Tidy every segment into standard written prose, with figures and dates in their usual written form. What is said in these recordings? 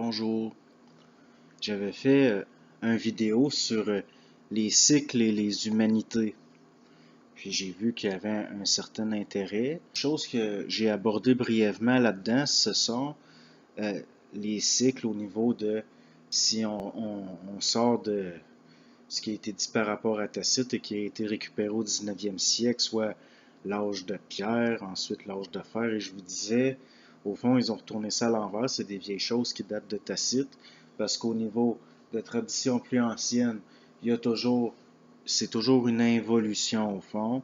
Bonjour, j'avais fait une vidéo sur les cycles et les humanités. Puis j'ai vu qu'il y avait un certain intérêt. Chose que j'ai abordé brièvement là-dedans, ce sont euh, les cycles au niveau de si on sort de ce qui a été dit par rapport à Tacite et qui a été récupéré au 19e siècle, soit l'âge de pierre, ensuite l'âge de fer, et je vous disais, au fond, ils ont retourné ça à l'envers, c'est des vieilles choses qui datent de Tacite, parce qu'au niveau de traditions plus anciennes, il y a toujours, c'est toujours une involution au fond,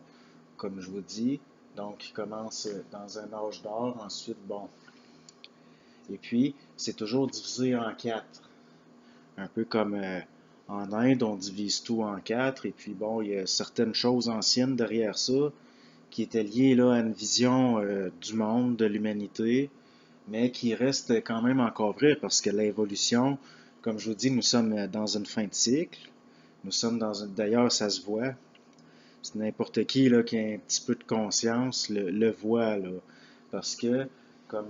comme je vous dis, donc il commence dans un âge d'or, ensuite, bon, et puis c'est toujours divisé en quatre. Un peu comme en Inde, on divise tout en quatre, et puis bon, il y a certaines choses anciennes derrière ça qui étaient liées là, à une vision du monde, de l'humanité, mais qui restent quand même encore vraies parce que l'évolution, comme je vous dis, nous sommes dans une fin de cycle. Nous sommes dans une. D'ailleurs, ça se voit. C'est n'importe qui là, qui a un petit peu de conscience le voit là. Parce que, comme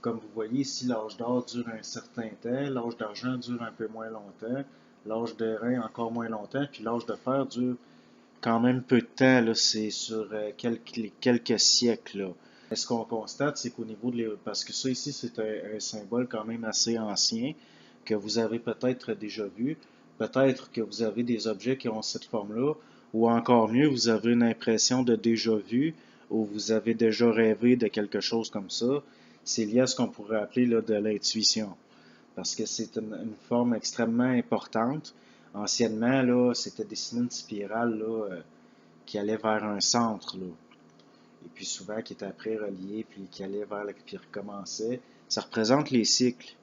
comme vous voyez ici, l'âge d'or dure un certain temps, l'âge d'argent dure un peu moins longtemps, l'âge d'airain encore moins longtemps, puis l'âge de fer dure quand même peu de temps, là, c'est sur quelques siècles. Là. Ce qu'on constate, c'est qu'au niveau de parce que ça ici, c'est un symbole quand même assez ancien, que vous avez peut-être déjà vu, peut-être que vous avez des objets qui ont cette forme-là, ou encore mieux, vous avez une impression de déjà vu, ou vous avez déjà rêvé de quelque chose comme ça. C'est lié à ce qu'on pourrait appeler là, de l'intuition, parce que c'est une forme extrêmement importante. Anciennement, là, c'était dessiné une spirale là, qui allait vers un centre, là. Et puis souvent qui était après relié, puis qui allait vers le, puis recommençait. Ça représente les cycles.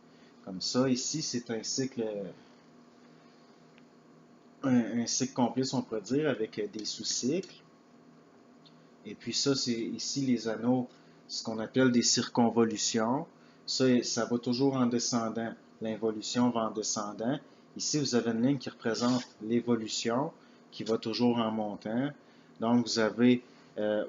Comme ça, ici, c'est un cycle, un cycle complet, si on pourrait dire, avec des sous-cycles. Et puis ça, c'est ici les anneaux, ce qu'on appelle des circonvolutions. Ça va toujours en descendant. L'involution va en descendant. Ici, vous avez une ligne qui représente l'évolution, qui va toujours en montant. Donc, vous avez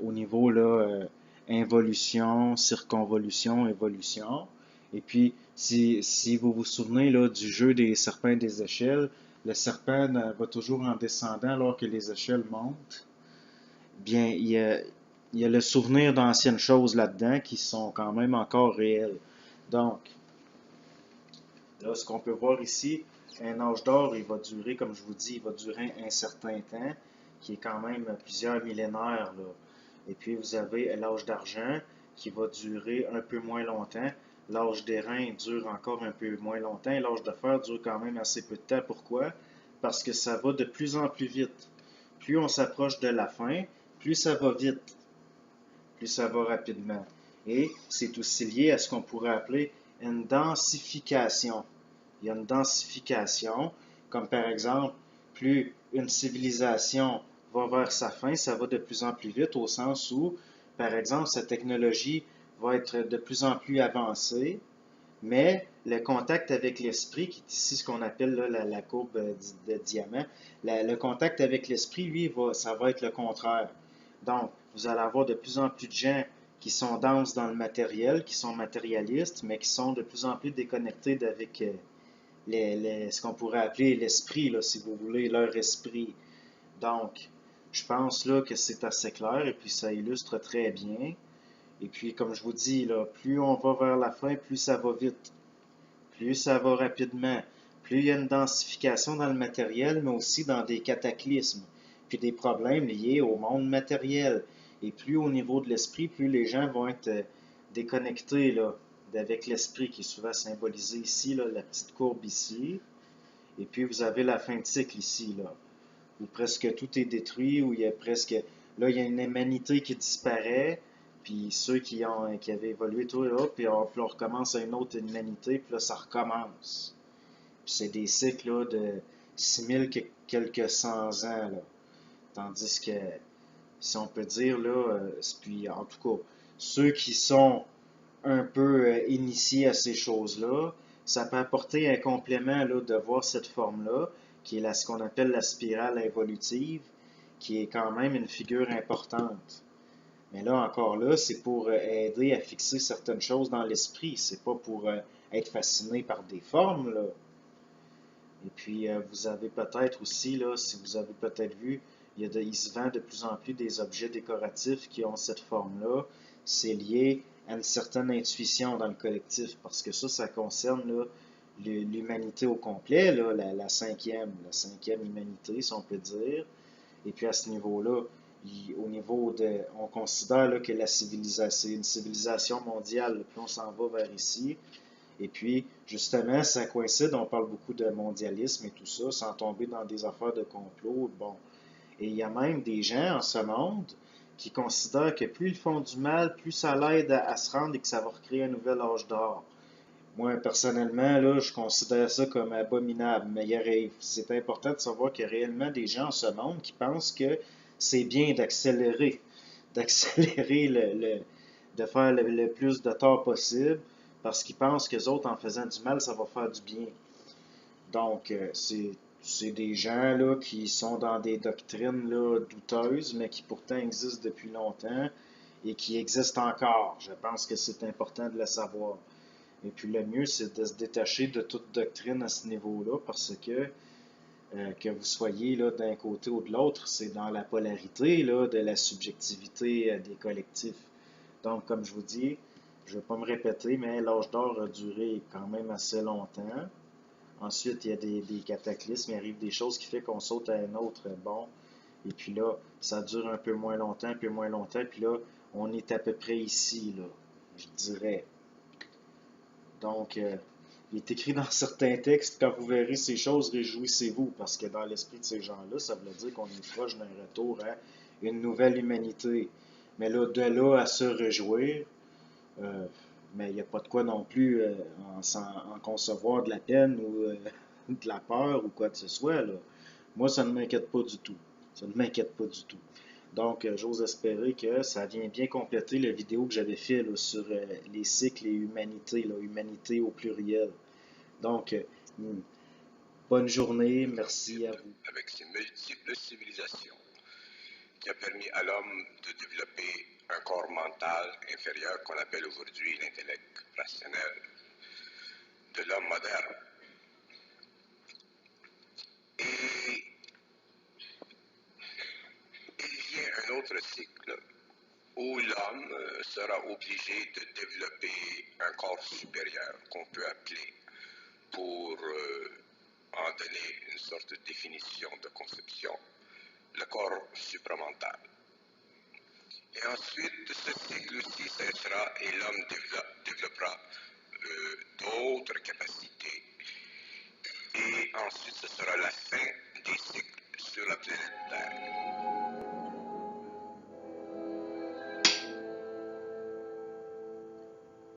au niveau là, involution, circonvolution, évolution. Et puis, si vous vous souvenez là, du jeu des serpents et des échelles, le serpent va toujours en descendant alors que les échelles montent. Bien, il y a le souvenir d'anciennes choses là-dedans qui sont quand même encore réelles. Donc, là, ce qu'on peut voir ici, un âge d'or, il va durer, comme je vous dis, il va durer un certain temps, qui est quand même plusieurs millénaires, là. Et puis, vous avez l'âge d'argent, qui va durer un peu moins longtemps. L'âge d'airain dure encore un peu moins longtemps. Et l'âge de fer dure quand même assez peu de temps. Pourquoi? Parce que ça va de plus en plus vite. Plus on s'approche de la fin, plus ça va vite, plus ça va rapidement. Et c'est aussi lié à ce qu'on pourrait appeler une densification. Il y a une densification, comme par exemple, plus une civilisation va vers sa fin, ça va de plus en plus vite au sens où, par exemple, sa technologie va être de plus en plus avancée, mais le contact avec l'esprit, qui est ici ce qu'on appelle là, la courbe de diamant, le contact avec l'esprit, lui, ça va être le contraire. Donc, vous allez avoir de plus en plus de gens qui sont denses dans le matériel, qui sont matérialistes, mais qui sont de plus en plus déconnectés avec ce qu'on pourrait appeler l'esprit, là, si vous voulez, leur esprit. Donc, je pense là que c'est assez clair et puis ça illustre très bien. Et puis, comme je vous dis, là, plus on va vers la fin, plus ça va vite, plus ça va rapidement, plus il y a une densification dans le matériel, mais aussi dans des cataclysmes, puis des problèmes liés au monde matériel. Et plus au niveau de l'esprit, plus les gens vont être déconnectés là, avec l'esprit qui est souvent symbolisé ici, là, la petite courbe ici. Et puis vous avez la fin de cycle ici, là, où presque tout est détruit, où il y a presque. Là, il y a une humanité qui disparaît, puis ceux qui avaient évolué, tout là, puis on recommence à une autre humanité, puis là, ça recommence. Puis c'est des cycles là, de 6000 quelques cent ans, là. Tandis que, si on peut dire, là, puis en tout cas, ceux qui sont un peu initiés à ces choses-là, ça peut apporter un complément là, de voir cette forme-là, qui est ce qu'on appelle la spirale involutive, qui est quand même une figure importante. Mais là, encore là, c'est pour aider à fixer certaines choses dans l'esprit. C'est pas pour être fasciné par des formes, là. Et puis, vous avez peut-être aussi, là, si vous avez peut-être vu, il se vend de plus en plus des objets décoratifs qui ont cette forme-là. C'est lié à une certaine intuition dans le collectif, parce que ça concerne là, l'humanité au complet, là, la cinquième humanité, si on peut dire. Et puis à ce niveau-là, au niveau de, on considère là, que la civilisation, c'est une civilisation mondiale, plus on s'en va vers ici, et puis, justement, ça coïncide, on parle beaucoup de mondialisme et tout ça, sans tomber dans des affaires de complot. Bon. Et il y a même des gens en ce monde qui considèrent que plus ils font du mal, plus ça l'aide à se rendre et que ça va recréer un nouvel âge d'or. Moi, personnellement, là, je considère ça comme abominable, mais c'est important de savoir qu'il y a réellement des gens en ce monde qui pensent que c'est bien d'accélérer de faire le plus de tort possible, parce qu'ils pensent que les autres, en faisant du mal, ça va faire du bien. Donc, c'est des gens là, qui sont dans des doctrines là, douteuses, mais qui pourtant existent depuis longtemps et qui existent encore. Je pense que c'est important de le savoir. Et puis le mieux, c'est de se détacher de toute doctrine à ce niveau-là, parce que vous soyez là d'un côté ou de l'autre, c'est dans la polarité là, de la subjectivité des collectifs. Donc, comme je vous dis, je ne vais pas me répéter, mais l'âge d'or a duré quand même assez longtemps. Ensuite, il y a des cataclysmes, il arrive des choses qui font qu'on saute à un autre bon. Et puis là, ça dure un peu moins longtemps, puis là, on est à peu près ici, là, je dirais. Donc, il est écrit dans certains textes, quand vous verrez ces choses, réjouissez-vous, parce que dans l'esprit de ces gens-là, ça veut dire qu'on est proche d'un retour à une nouvelle humanité. Mais là, de là à se réjouir, euh, mais il n'y a pas de quoi non plus en concevoir de la peine ou de la peur ou quoi que ce soit, là. Moi, ça ne m'inquiète pas du tout. Ça ne m'inquiète pas du tout. Donc, j'ose espérer que ça vient bien compléter la vidéo que j'avais fait là, sur les cycles et humanité, là, humanité au pluriel. Donc, bonne journée, merci à vous. Avec ses multiples civilisations, qui a permis à l'homme de développer un corps mental inférieur qu'on appelle aujourd'hui l'intellect rationnel de l'homme moderne. Et il vient un autre cycle où l'homme sera obligé de développer un corps supérieur qu'on peut appeler, pour en donner une sorte de définition de conception, le corps supramental. Et ensuite, ce cycle-ci cessera et l'homme développera d'autres capacités. Et ensuite, ce sera la fin des cycles sur la planète Terre.